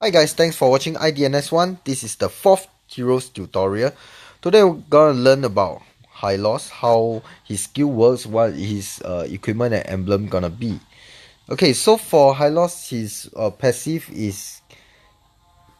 Hi guys, thanks for watching IDNS1. This is the 4th Heroes tutorial. Today we're gonna learn about Hylos, how his skill works, what his equipment and emblem gonna be. Okay, so for Hylos, his passive is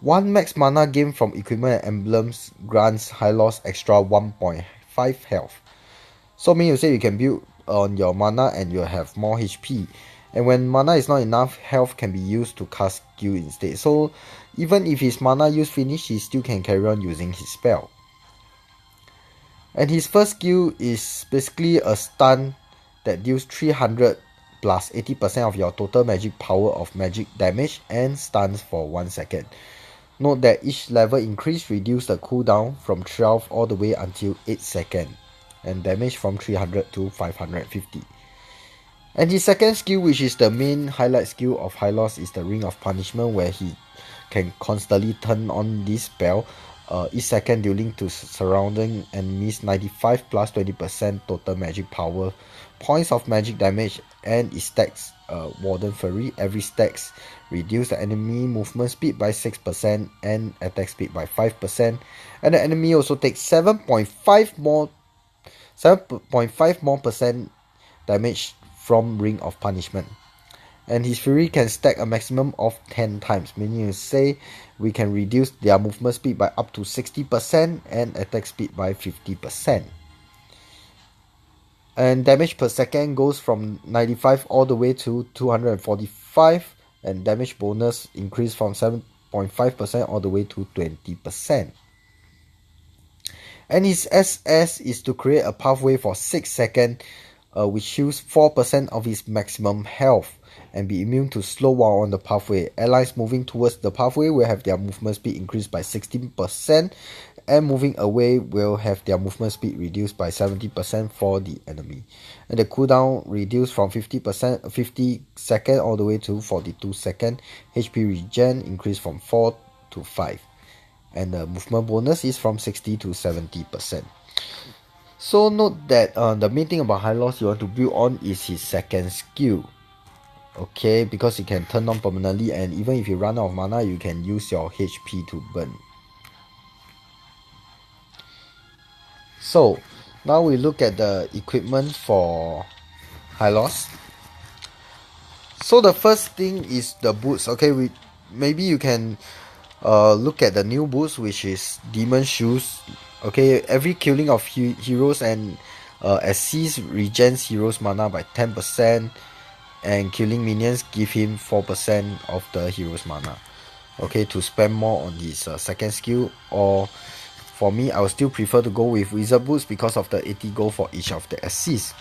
1 max mana gain from equipment and emblems grants Hylos extra 1.5 health. So mean you say you can build on your mana and you'll have more HP. And when mana is not enough, health can be used to cast skill instead. So even if his mana use finish, he still can carry on using his spell. And his first skill is basically a stun that deals 300 plus 80% of your total magic power of magic damage and stuns for 1 second. Note that each level increase reduce the cooldown from 12 all the way until 8 seconds and damage from 300 to 550. And his second skill, which is the main highlight skill of Hylos, is the Ring of Punishment, where he can constantly turn on this spell each second dealing to surrounding enemies 95 plus 20% total magic power, points of magic damage, and it stacks Warden Fury. Every stacks reduce the enemy movement speed by 6% and attack speed by 5%, and the enemy also takes 7.5 more percent damage from Ring of Punishment. And his Fury can stack a maximum of 10 times, meaning to say we can reduce their movement speed by up to 60% and attack speed by 50%. And damage per second goes from 95 all the way to 245, and damage bonus increase from 7.5% all the way to 20%. And his SS is to create a pathway for 6 seconds, which heals 4% of his maximum health and be immune to slow while on the pathway. Allies moving towards the pathway will have their movement speed increased by 16%, and moving away will have their movement speed reduced by 70% for the enemy. And the cooldown reduced from 50 seconds all the way to 42 seconds. HP regen increased from 4 to 5. And the movement bonus is from 60 to 70%. So note that the main thing about Hylos you want to build on is his second skill. Okay, because it can turn on permanently, and even if you run out of mana, you can use your HP to burn. So now we look at the equipment for Hylos. So the first thing is the boots. Okay, maybe you can look at the new boots, which is Demon Shoes. Okay, every killing of heroes and SCs regens heroes mana by 10%, and killing minions give him 4% of the hero's mana. Okay, to spend more on his second skill, or for me, I would still prefer to go with Wizard Boots because of the 80 gold for each of the SCs.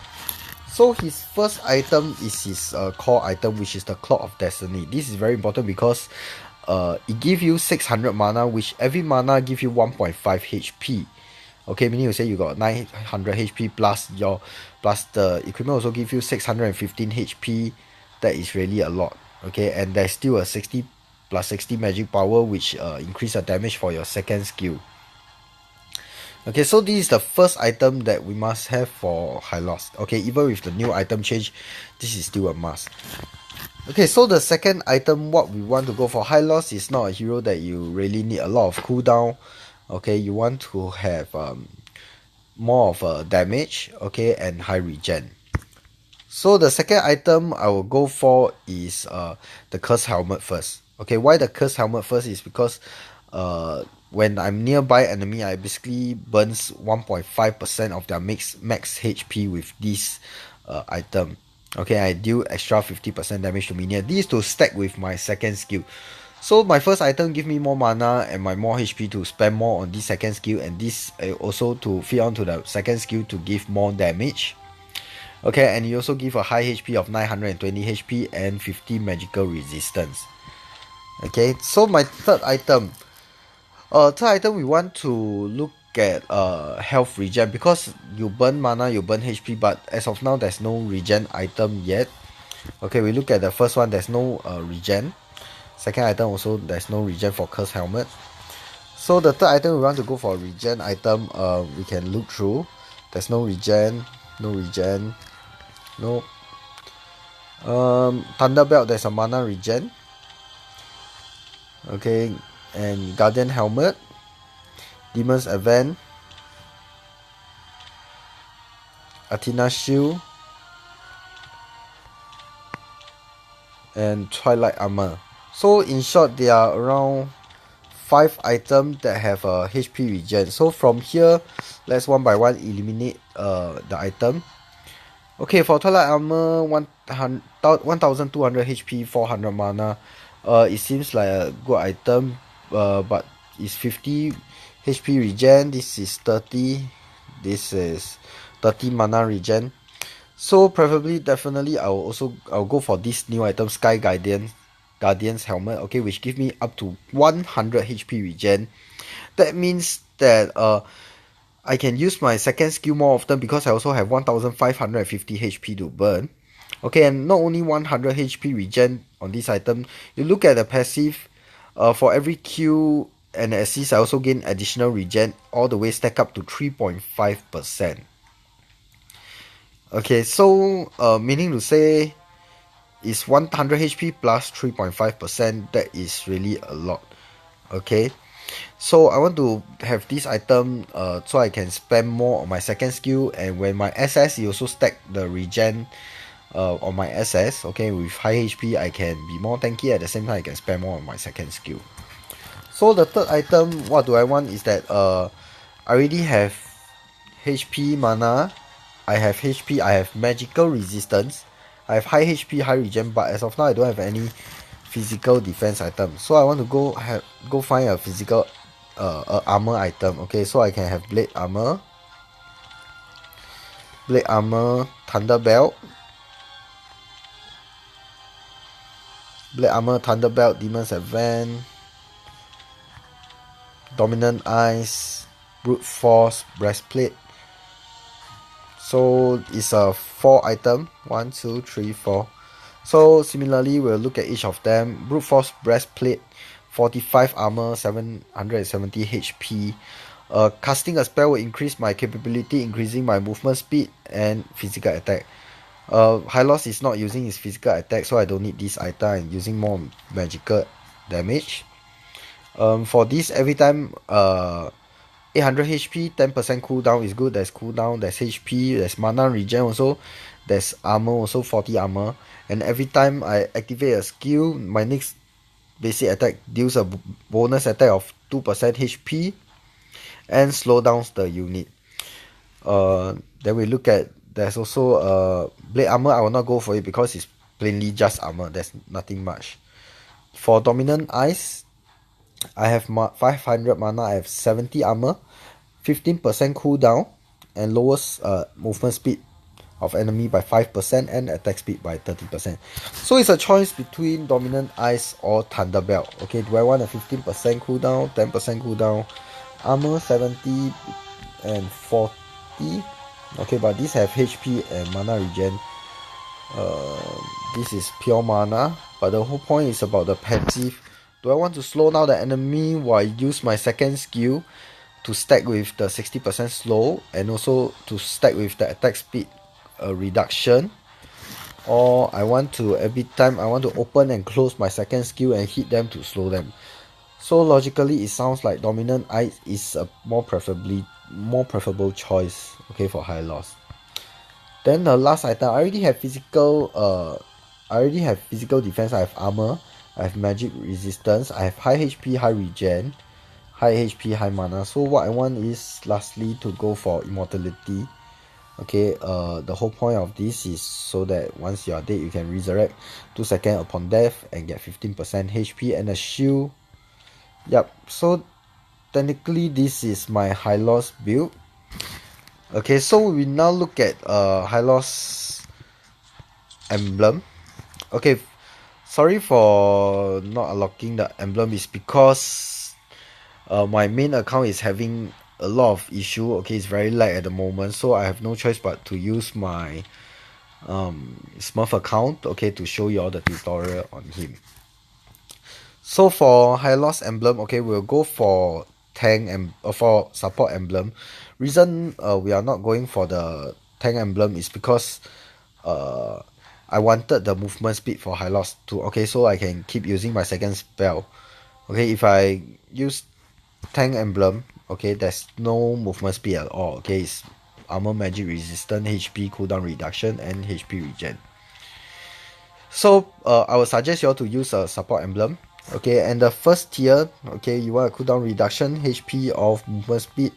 So his first item is his core item, which is the Clock of Destiny. This is very important because it gives you 600 mana, which every mana gives you 1.5 HP. Okay, meaning you say you got 900 HP plus the equipment also give you 615 HP. That is really a lot. Okay, and there's still a 60 plus 60 magic power, which increase the damage for your second skill. Okay, so this is the first item that we must have for Hylos. Okay, even with the new item change, this is still a must. Okay, so the second item, what we want to go for Hylos is not a hero that you really need a lot of cooldown. Okay, you want to have more of a damage, okay, and high regen. So the second item I will go for is the Curse Helmet first. Okay, why the Curse Helmet first is because when I'm nearby enemy, I basically burns 1.5% of their max HP with this item. Okay, I deal extra 50% damage to minion. These to stack with my second skill. So my first item give me more mana and my more HP to spend more on this second skill, and this also to feed on to the second skill to give more damage. Okay, and you also give a high HP of 920 HP and 50 magical resistance. Okay, so my third item we want to look at health regen, because you burn mana, you burn HP, but as of now there's no regen item yet. Okay, we look at the first one, there's no regen. Second item also there's no regen for Curse Helmet. So the third item we want to go for regen item, we can look through. There's no regen, no. Thunder Belt, there's a mana regen. Okay, and Guardian Helmet, Demon's Advent, Athena Shield, and Twilight Armor. So in short, there are around 5 items that have a HP regen. So from here, let's one by one eliminate the item. Okay, for Twilight Armor, 1200 HP, 400 mana. It seems like a good item, but it's 50 HP regen. This is 30. This is 30 mana regen. So preferably, definitely, I'll go for this new item, Sky Guardian's Helmet. Okay, which give me up to 100 HP regen. That means that I can use my second skill more often because I also have 1550 HP to burn. Okay, and not only 100 HP regen on this item, you look at the passive, for every kill and assist, I also gain additional regen, all the way stack up to 3.5%. Okay, so meaning to say is 100 HP plus 3.5%, that is really a lot. Okay, so I want to have this item so I can spam more on my second skill, and when my SS, you also stack the regen on my SS. Okay, with high HP I can be more tanky, at the same time I can spam more on my second skill. So the third item, what do I want is that I already have HP mana, I have HP, I have magical resistance, I have high HP, high regen, but as of now I don't have any physical defense item. So I want to go find a physical armor item. Okay, so I can have blade armor, thunder belt, demon's advent, dominant eyes, brute force, breastplate. So it's a 4 item, 1 2 3 4. So similarly, we'll look at each of them. Brute force breastplate, 45 armor, 770 HP. Casting a spell will increase my capability, increasing my movement speed and physical attack. Hylos is not using his physical attack, so I don't need this item. I'm using more magical damage. For this, every time 800 HP, 10% cooldown is good. There's cooldown, there's HP, there's mana regen also, there's armor also, 40 armor. And every time I activate a skill, my next basic attack deals a bonus attack of 2% HP and slow down the unit. Then we look at, there's also blade armor. I will not go for it because it's plainly just armor, there's nothing much. For dominant eyes, I have 500 mana, I have 70 armor, 15% cooldown, and lowers movement speed of enemy by 5% and attack speed by 30%. So it's a choice between dominant eyes or thunder belt. Okay, do I want a 15% cooldown, 10% cooldown, armor 70 and 40? Okay, but these have HP and mana regen. This is pure mana, but the whole point is about the passive. Do I want to slow down the enemy while I use my second skill to stack with the 60% slow and also to stack with the attack speed reduction? Or I want to, every time I want to open and close my second skill and hit them to slow them. So logically it sounds like dominant eye is a more preferable choice, okay, for Hylos. Then the last item, I already have physical defense, I have armor, I have magic resistance, I have high HP, high regen, high HP, high mana. So what I want is lastly to go for immortality. Okay, the whole point of this is so that once you are dead, you can resurrect 2 seconds upon death and get 15% HP and a shield. Yep, so technically this is my Hylos build. Okay, so we now look at Hylos Emblem. Okay, sorry for not unlocking the emblem, is because my main account is having a lot of issue. Okay, it's very lag at the moment, so I have no choice but to use my Smurf account, okay, to show you all the tutorial on him. So for Hylos Emblem, okay, we'll go for tank and for support emblem. Reason we are not going for the tank emblem is because I wanted the movement speed for Hylos too. Okay, so I can keep using my second spell. Okay, if I use tank emblem, okay, there's no movement speed at all. Okay, it's armor magic resistant, HP cooldown reduction, and HP regen. So I would suggest you all to use a support emblem. Okay, and the first tier, okay, you want a cooldown reduction, HP of movement speed.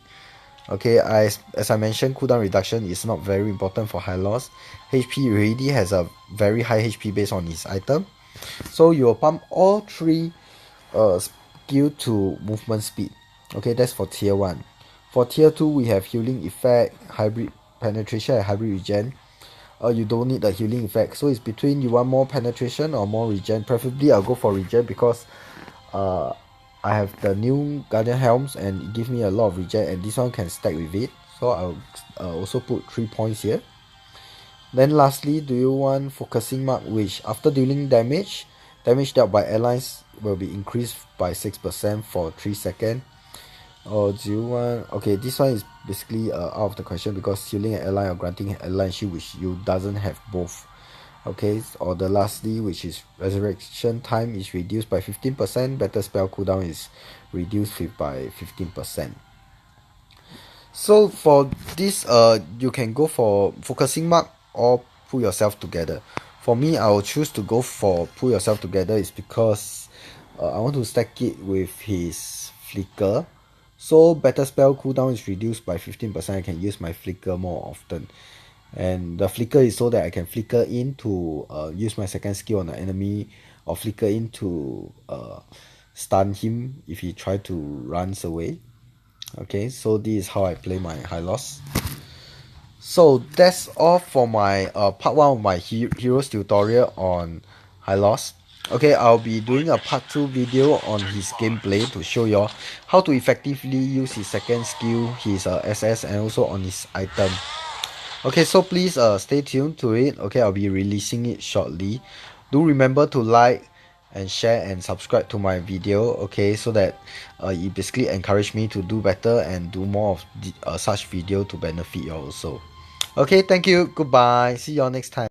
Okay, as I mentioned, cooldown reduction is not very important for Hylos. HP already has a very high HP based on his item. So you will pump all three skill to movement speed. Okay, that's for tier 1. For tier 2, we have healing effect, hybrid penetration, and hybrid regen. You don't need the healing effect, so it's between you want more penetration or more regen. Preferably I'll go for regen because uh, I have the new guardian helms and it gives me a lot of regen, and this one can stack with it, so I'll also put 3 points here. Then lastly, do you want focusing mark, which after dealing damage dealt by allies will be increased by 6% for 3 seconds? Or do you want... Okay, this one is basically out of the question because healing an ally or granting an ally shield which you doesn't have both. Okay, or the lastly, which is resurrection time is reduced by 15%, better spell cooldown is reduced by 15%. So for this, you can go for focusing mark or pull yourself together. For me, I will choose to go for pull yourself together is because I want to stack it with his flicker. So better spell cooldown is reduced by 15%. I can use my flicker more often. And the flicker is so that I can flicker in to use my second skill on the enemy, or flicker in to stun him if he try to runs away. Okay, so this is how I play my Hylos. So that's all for my part 1 of my heroes tutorial on Hylos. Okay, I'll be doing a part 2 video on his gameplay to show y'all how to effectively use his second skill, his SS, and also on his item. Okay, so please stay tuned to it. Okay, I'll be releasing it shortly. Do remember to like and share and subscribe to my video, okay, so that it basically encourage me to do better and do more of such video to benefit you also. Okay, thank you, goodbye, see you all next time.